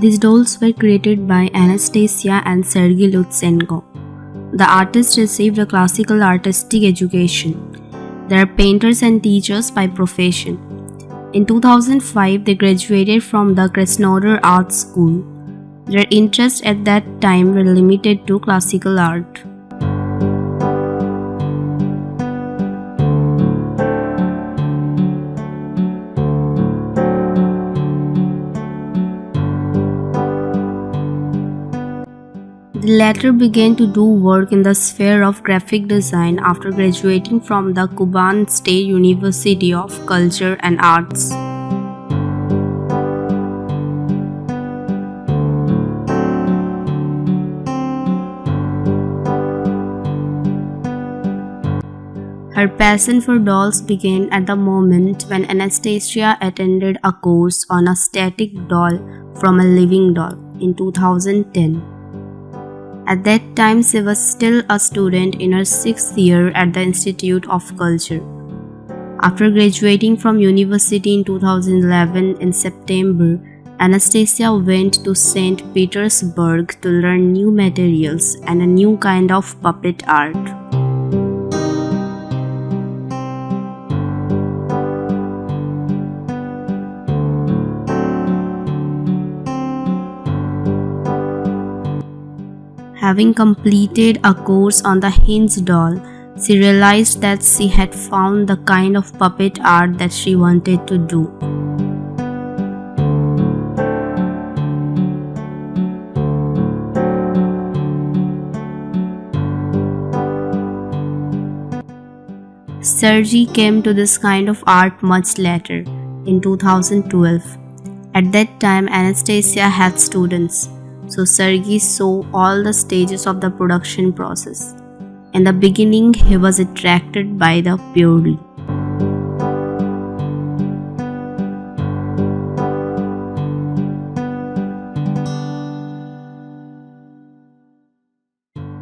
These dolls were created by Anastasia and Sergey Lutsenko. The artists received a classical artistic education. They are painters and teachers by profession. In 2005, they graduated from the Krasnodar Art School. Their interests at that time were limited to classical art. The latter began to do work in the sphere of graphic design after graduating from the Kuban State University of Culture and Arts. Her passion for dolls began at the moment when Anastasia attended a course on a static doll from a living doll in 2010. At that time, she was still a student in her 6th year at the Institute of Culture. After graduating from university in 2011 in September, Anastasia went to St. Petersburg to learn new materials and a new kind of puppet art. Having completed a course on the Hinge doll, she realized that she had found the kind of puppet art that she wanted to do. Sergey came to this kind of art much later, in 2012. At that time, Anastasia had students. So Sergey saw all the stages of the production process. In the beginning, he was attracted by the purely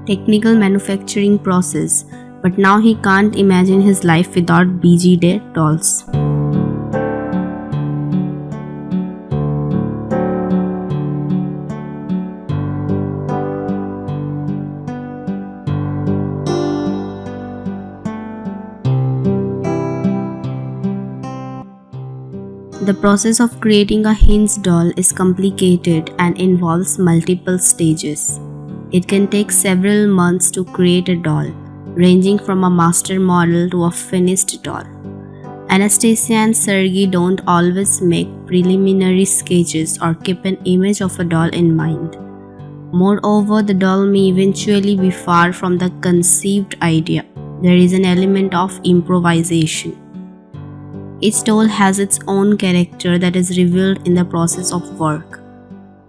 technical manufacturing process, but now he can't imagine his life without BG Day dolls. The process of creating a Hinge doll is complicated and involves multiple stages. It can take several months to create a doll, ranging from a master model to a finished doll. Anastasia and Sergey don't always make preliminary sketches or keep an image of a doll in mind. Moreover, the doll may eventually be far from the conceived idea. There is an element of improvisation. Each doll has its own character that is revealed in the process of work.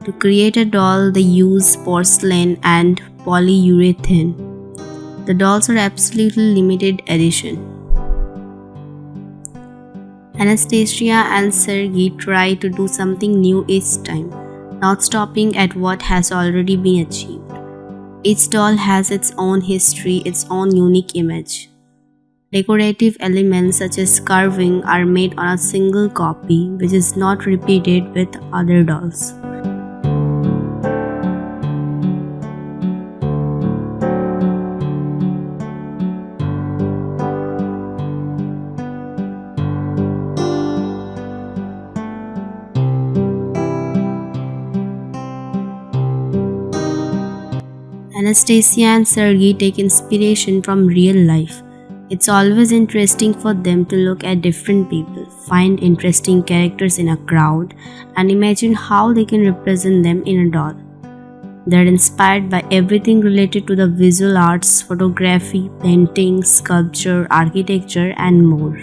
To create a doll, they use porcelain and polyurethane. The dolls are absolutely limited edition. Anastasia and Sergey try to do something new each time, not stopping at what has already been achieved. Each doll has its own history, its own unique image. Decorative elements such as carving are made on a single copy, which is not repeated with other dolls. Anastasia and Sergey take inspiration from real life. It's always interesting for them to look at different people, find interesting characters in a crowd, and imagine how they can represent them in a doll. They're inspired by everything related to the visual arts, photography, painting, sculpture, architecture, and more.